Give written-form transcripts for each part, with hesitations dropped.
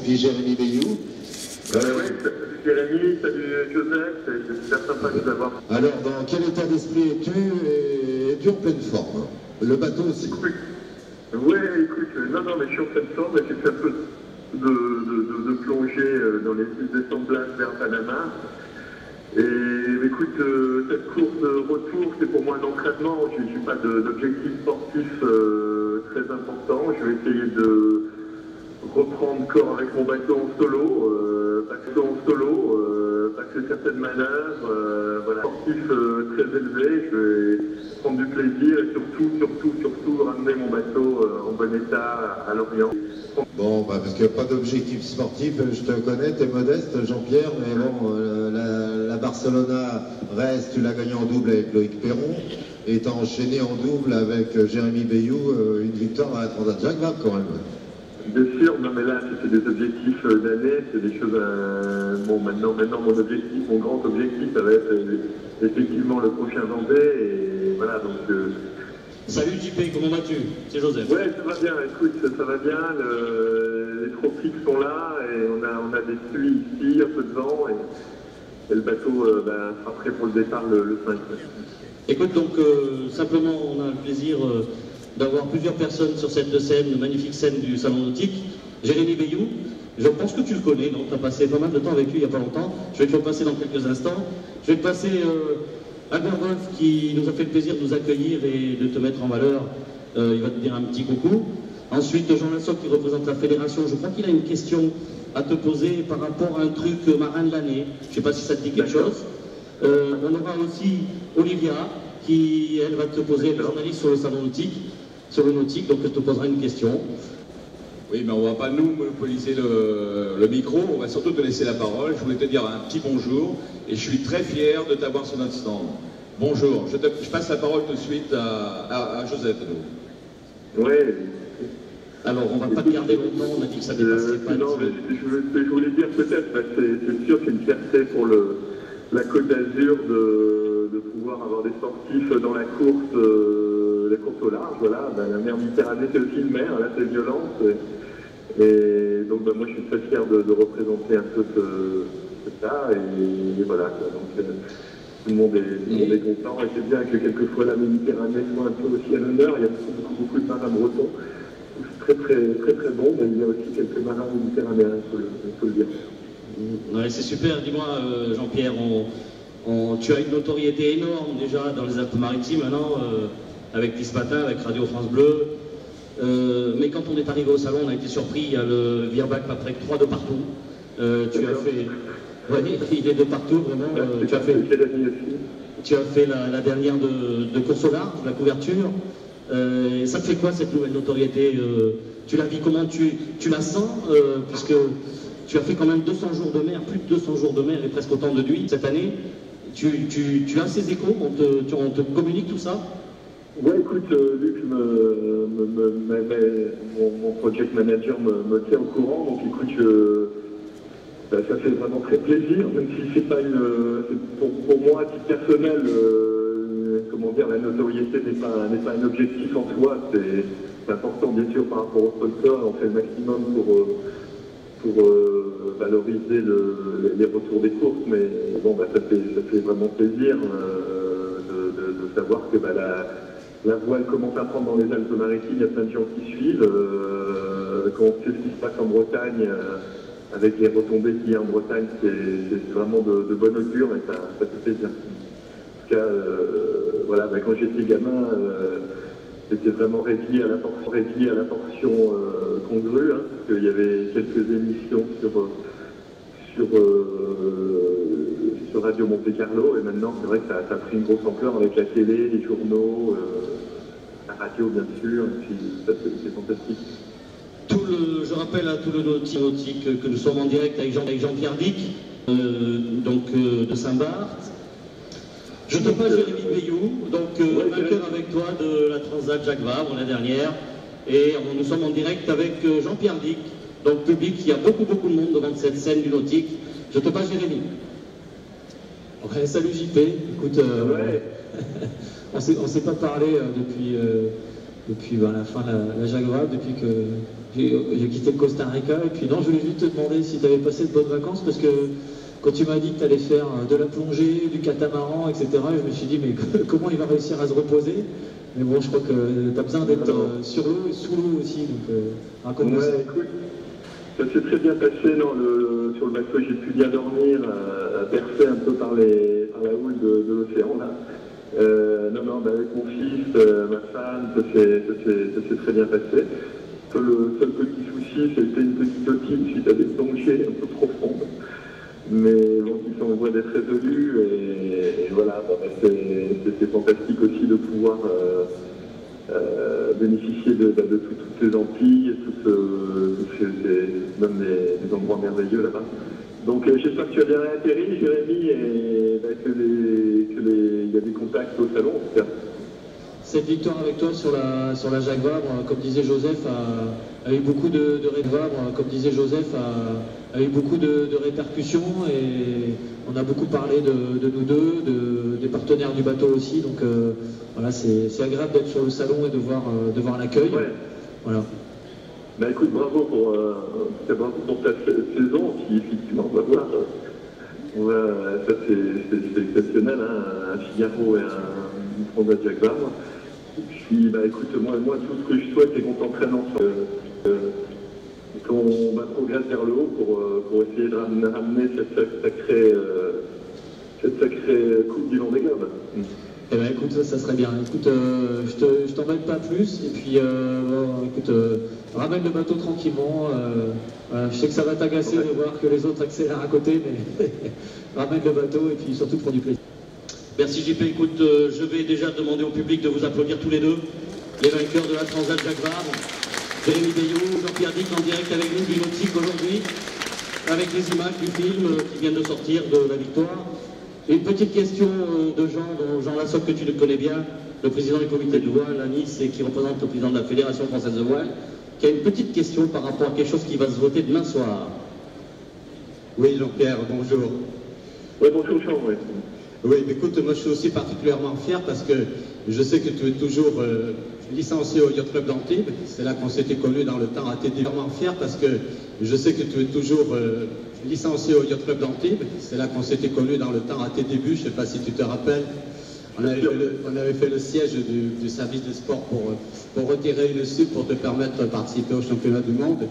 puis Jérémy Bayou. Oui, salut Jérémy, salut Joseph, c'est super sympa de vous avoir. Alors, dans quel état d'esprit es-tu? Et es-tu en pleine forme? Le bateau aussi. Oui, écoute, non, mais je suis en pleine forme, j'ai fait un peu de plongée dans les îles de San Blas vers Panama. Et écoute, cette course retour, c'est pour moi un entraînement. Je n'ai pas d'objectif sportif très important. Je vais essayer de reprendre corps avec mon bateau en solo, passer certaines manœuvres, voilà, sportif très élevé. Je vais prendre du plaisir et surtout ramener mon bateau en bon état à l'Orient. Bon, bah, parce qu'il n'y a pas d'objectif sportif, je te connais, tu es modeste, Jean-Pierre, mais bon, la Barcelona reste, tu l'as gagné en double avec Loïc Perron, et tu as enchaîné en double avec Jérémy Bayou, une victoire à la Transat Jacques Vabre quand même. Bien sûr, non mais là c'était des objectifs d'année, c'est des choses... Bon, maintenant mon objectif, mon grand objectif, ça va être effectivement le prochain Vendée, et voilà, donc... Salut JP, comment vas-tu? C'est Joseph. Ouais, ça va bien, écoute, ça va bien, les tropiques sont là, et on a des pluies ici, un peu de vent, et le bateau sera prêt pour le départ le 5. Écoute, donc simplement on a le plaisir d'avoir plusieurs personnes sur cette scène, une magnifique scène du Salon Nautique. Jérémy Bayou, je pense que tu le connais, non? Tu as passé pas mal de temps avec lui il n'y a pas longtemps. Je vais te le passer dans quelques instants. Je vais te passer Albert Wolf qui nous a fait le plaisir de nous accueillir et de te mettre en valeur. Il va te dire un petit coucou. Ensuite, Jean Lassoc qui représente la fédération. Je crois qu'il a une question à te poser par rapport à un truc marin de l'année. Je ne sais pas si ça te dit quelque chose. On aura aussi Olivia qui, elle, va te poser, elle est journaliste sur le salon nautique, sur le nautique, donc elle te posera une question. Oui, mais on ne va pas nous monopoliser le micro, on va surtout te laisser la parole. Je voulais te dire un petit bonjour et je suis très fier de t'avoir sur notre stand. Bonjour, je passe la parole tout de suite à Joseph. Oui. Alors, on ne va pas te garder longtemps, on a dit que ça dépasserait pas. Non, mais je voulais dire peut-être, c'est sûr que c'est une fierté pour la Côte d'Azur de pouvoir avoir des sportifs dans la course au large. Voilà, la mer Méditerranée, c'est aussi une mer, là c'est violent. Et donc moi je suis très fier de représenter un peu ça. Et voilà, quoi. Donc tout le monde est content. Et c'est bien que quelquefois la Méditerranée soit un peu aussi à l'honneur. Il y a beaucoup de marins bretons. C'est très bon, mais il y a aussi quelques marins méditerranéens, il faut le dire. Ouais, c'est super. Dis-moi, Jean-Pierre, tu as une notoriété énorme déjà dans les Alpes-Maritimes maintenant, avec Petit Matin, avec Radio France Bleu. Mais quand on est arrivé au salon, on a été surpris. Il y a le Virbac Patrick 3 de partout. Tu as fait. Ouais, il est de partout, vraiment. Tu as fait la dernière de course au large, la couverture. Ça te fait quoi cette nouvelle notoriété? Tu la vis comment? Tu la sens puisque tu as fait quand même 200 jours de mer, plus de 200 jours de mer et presque autant de nuits cette année. Tu as ces échos, on te communique tout ça? Oui, écoute, Luc, mon project manager me tient au courant, donc écoute, ça fait vraiment très plaisir, même si c'est pas pour moi, à titre personnel, comment dire, la notoriété n'est pas un objectif en soi, c'est important bien sûr par rapport aux sponsors, on fait le maximum pour valoriser les retours des courses, mais bon, ça fait vraiment plaisir de savoir que la voile commence à prendre dans les Alpes-Maritimes, il y a plein de gens qui suivent, quand on sait ce qui se passe en Bretagne, avec les retombées qu'il y a en Bretagne, c'est vraiment de bon augure et ça fait plaisir. En tout cas, voilà, quand j'étais gamin, c'était vraiment réduit à la portion congrue, hein, parce qu'il y avait quelques émissions sur Radio Monte Carlo, et maintenant c'est vrai que ça a pris une grosse ampleur avec la télé, les journaux, la radio bien sûr, et puis ça c'est fantastique. Je rappelle à tout le nautique que nous sommes en direct avec Jean-Pierre Dick, de Saint-Barth. Je te passe Jérémy Bayou, vainqueur avec toi de la Transat Jacques Vabre la dernière. Et nous sommes en direct avec Jean-Pierre Dick, donc public, il y a beaucoup de monde devant cette scène du nautique. Je te passe Jérémy. Ouais, salut JP, écoute, on ne s'est pas parlé depuis la fin de la Jaguar, depuis que j'ai quitté le Costa Rica. Et puis non, je voulais juste te demander si tu avais passé de bonnes vacances, parce que quand tu m'as dit que tu allais faire de la plongée, du catamaran, etc., je me suis dit, mais comment il va réussir à se reposer? Mais bon, je crois que tu as besoin d'être sur l'eau et sous l'eau aussi, donc raconte-moi ça. Écoute, ça s'est très bien passé sur le bateau, j'ai pu bien dormir, bercé un peu par la houle de l'océan là. Avec mon fils, ma femme, ça s'est très bien passé. Le seul petit souci, c'était une petite otite suite à des plongées un peu profondes. Mais bon, qui sont en voie d'être résolus, et voilà, c'était fantastique aussi de pouvoir bénéficier de toutes ces Antilles, même des endroits merveilleux là-bas. Donc j'espère que tu as bien atterri, Jérémy, et qu'il y a des contacts au salon, en tout cas. Cette victoire avec toi sur la Jacques Vabre, comme disait Joseph, a eu beaucoup de répercussions, et on a beaucoup parlé de nous deux, des partenaires du bateau aussi. Donc voilà, c'est agréable d'être sur le salon et de voir l'accueil. Ouais. Voilà. Bah écoute, bravo pour ta saison, puis effectivement on va voir. Ça c'est exceptionnel, hein, un Figaro et un Transat Jacques Vabre. Et puis bah écoute, moi tout ce que je souhaite, c'est qu'on s'entraîne ensemble, qu'on progresse vers le haut pour essayer de ramener cette sacrée coupe du Vendée Globe. Eh ben écoute, ça serait bien. Écoute, je t'embête pas plus, et puis écoute, ramène le bateau tranquillement. Je sais que ça va t'agacer de voir que les autres accélèrent à côté, mais ramène le bateau, et puis surtout prends du plaisir. Merci JP. Écoute, je vais déjà demander au public de vous applaudir tous les deux, les vainqueurs de la Transat Jacques Vabre, Jérémy Bayou, Jean-Pierre Dick en direct avec nous du Nautique aujourd'hui, avec les images du film qui viennent de sortir de la victoire. Une petite question de Jean Lassoc, que tu le connais bien, le président du comité de voile à Nice et qui représente le président de la Fédération française de voile, qui a une petite question par rapport à quelque chose qui va se voter demain soir. Oui, Jean-Pierre, bonjour. Oui, bonjour Jean, oui. Oui, mais écoute, moi je suis aussi particulièrement fier parce que je sais que tu es toujours licencié au Yacht Club d'Antibes. C'est là qu'on s'était connus dans le temps à tes débuts. Vraiment fier parce que je sais que tu es toujours licencié au Yacht Club d'Antibes. C'est là qu'on s'était connus dans le temps à tes débuts. Je ne sais pas si tu te rappelles. On avait fait le siège du service de sport pour retirer une suite pour te permettre de participer au championnat du monde.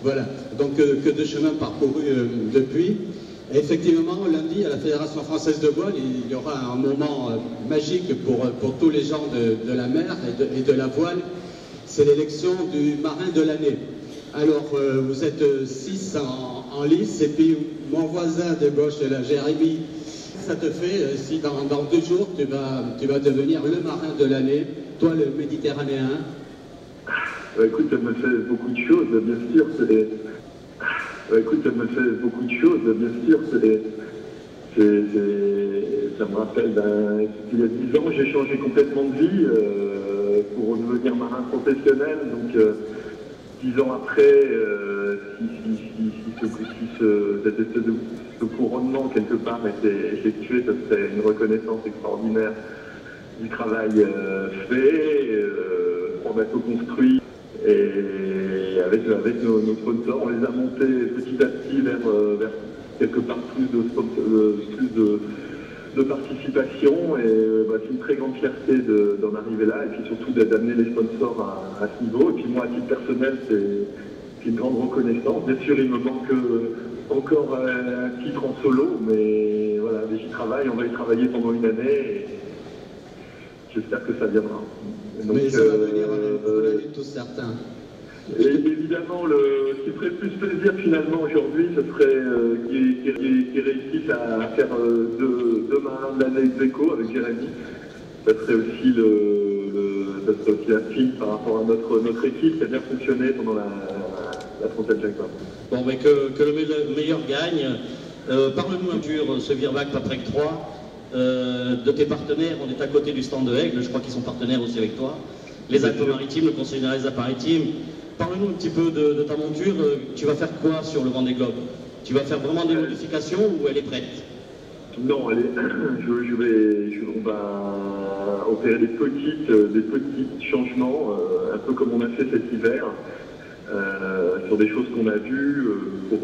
Voilà. Donc que de chemin parcouru depuis. Et effectivement, lundi, à la Fédération française de voile, il y aura un moment magique pour tous les gens de la mer et de la voile. C'est l'élection du marin de l'année. Alors, vous êtes 6 en lice, et puis mon voisin de gauche, là, Jérémy, ça te fait, si dans 2 jours, tu vas devenir le marin de l'année, toi le Méditerranéen. Écoute, ça me fait beaucoup de choses, bien sûr. Écoute, ça me fait beaucoup de choses, bien sûr. Ça me rappelle il y a 10 ans, j'ai changé complètement de vie pour devenir marin professionnel. Donc, 10 ans après, si cette espèce de couronnement quelque part était effectué, ça serait une reconnaissance extraordinaire du travail fait, 3 bateaux construits. Et avec nos sponsors, on les a montés petit à petit vers quelque part plus de participation, et c'est une très grande fierté d'en arriver là, et puis surtout d'amener les sponsors à ce niveau. Et puis moi, à titre personnel, c'est une grande reconnaissance. Bien sûr, il me manque encore un titre en solo, mais voilà, j'y travaille, on va y travailler pendant une année, et j'espère que ça viendra. Donc, mais ça va venir, on est tous certains. Et évidemment, ce qui ferait plus plaisir finalement aujourd'hui, ce serait qu'ils réussissent à faire 2 marins de l'année ex-aequo avec Jérémy. Ça serait aussi un film par rapport à notre équipe qui a bien fonctionné pendant la Transat Jacques Vabre. Bon, mais que le meilleur gagne. Parle-nous un peu ce Virbac Paprec 3. De tes partenaires, on est à côté du stand de Aigle, je crois qu'ils sont partenaires aussi avec toi. Les Alpes-Maritimes, le Conseil général des Alpes-Maritimes. Parle-nous un petit peu de ta monture. Tu vas faire quoi sur le Vendée Globe? Tu vas faire vraiment des modifications ou elle est prête? Non, on va opérer des petits changements, un peu comme on a fait cet hiver, sur des choses qu'on a vues, pour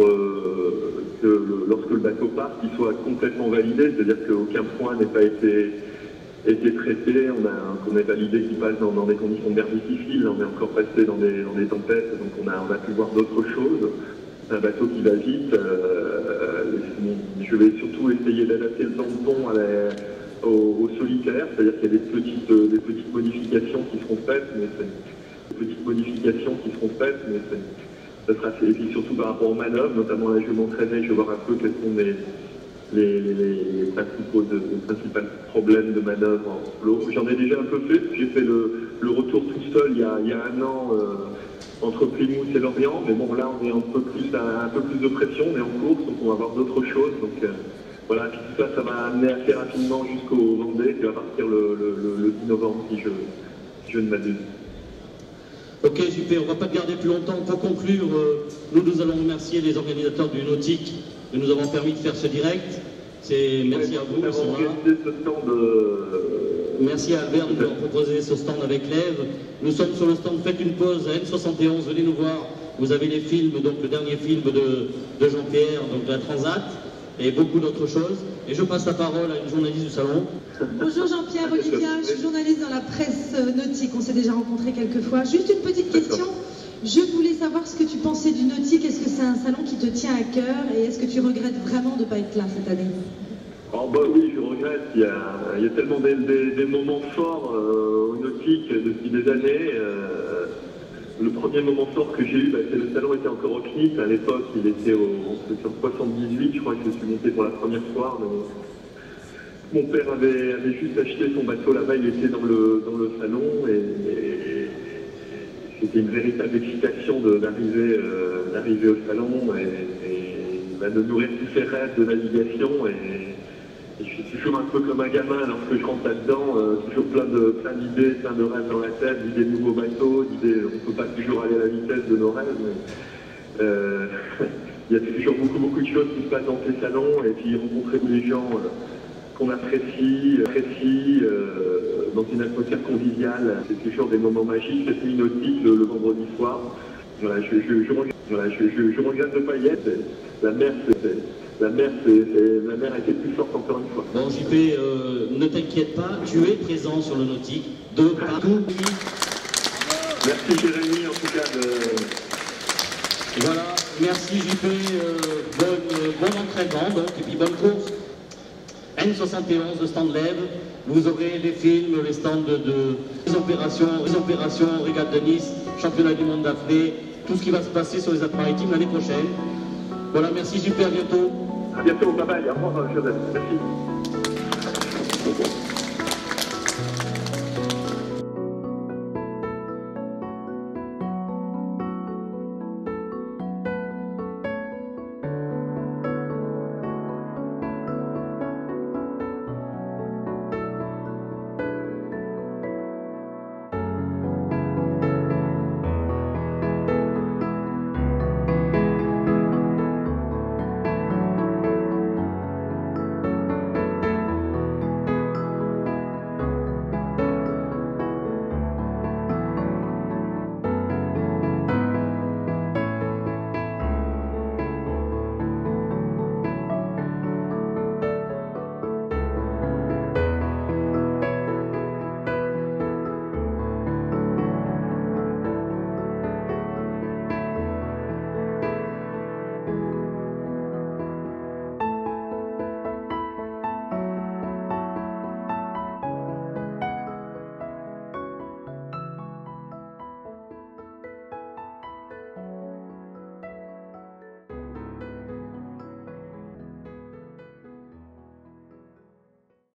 que lorsque le bateau part, qu'il soit complètement validé, c'est-à-dire qu'aucun point n'ait pas été traité, on a validé qu'il passe dans des conditions de mer difficiles, on est encore passé dans des tempêtes, donc on a pu voir d'autres choses. C'est un bateau qui va vite. Je vais surtout essayer d'adapter le tampon au solitaire, c'est-à-dire qu'il y a des petites modifications qui seront faites, mais ça sera fait. Et puis surtout par rapport aux manœuvres, notamment là je vais m'entraîner, je vais voir un peu quels sont les principaux problèmes de manœuvre en flot. J'en ai déjà un peu fait, j'ai fait le retour tout seul il y a un an entre Plymouth et Lorient, mais bon là on est un peu plus de pression, on est en course, donc on va voir d'autres choses. Donc voilà, puis tout ça va amener assez rapidement jusqu'au Vendée, qui va partir le 10 novembre si je ne m'abuse. Ok, super, on ne va pas te garder plus longtemps. Pour conclure, nous allons remercier les organisateurs du Nautique de nous avoir permis de faire ce direct. Merci à vous. Merci à Albert de nous avoir proposé ce stand avec l'Ève. Nous sommes sur le stand, faites une pause à N71, venez nous voir. Vous avez les films, donc le dernier film de Jean-Pierre, donc de la Transat, et beaucoup d'autres choses. Et je passe la parole à une journaliste du salon. Bonjour Jean-Pierre, Olivia, je suis journaliste dans la presse nautique, on s'est déjà rencontrés quelques fois. Juste une petite question, je voulais savoir ce que tu pensais du nautique, est-ce que c'est un salon qui te tient à cœur et est-ce que tu regrettes vraiment de ne pas être là cette année? Oh bah oui, je regrette, il y a tellement des moments forts au nautique depuis des années. Le premier moment fort que j'ai eu, c'est le salon était encore au CNIT, à l'époque il était sur 78, je crois que je suis monté pour la première fois. Mon père avait juste acheté son bateau là-bas, il était dans le salon et c'était une véritable excitation d'arriver au salon et de nourrir tous ces rêves de navigation. Et je suis toujours un peu comme un gamin lorsque je rentre là-dedans, toujours plein d'idées, plein de rêves dans la tête, d'idées de nouveaux bateaux, on ne peut pas toujours aller à la vitesse de nos rêves, mais il y a toujours beaucoup de choses qui se passent dans ces salons, et puis rencontrer des gens qu'on apprécie dans une atmosphère conviviale, c'est toujours des moments magiques. Cette nuit nautique le vendredi soir, voilà, je regrette de ne pas y être. La mer a été plus forte encore une fois. Bon JP, ne t'inquiète pas, tu es présent sur le nautique de partout. Merci Jérémy en tout cas Voilà, merci JP, bon entraînement donc, et puis bonne course. N71 de stand l'Ève, vous aurez les films, les stands des opérations Régate de Nice, championnat du monde d'apnée, tout ce qui va se passer sur les Alpes maritimes l'année prochaine. Voilà, merci JP, à bientôt. À bientôt, bye bye, au revoir Joseph, merci.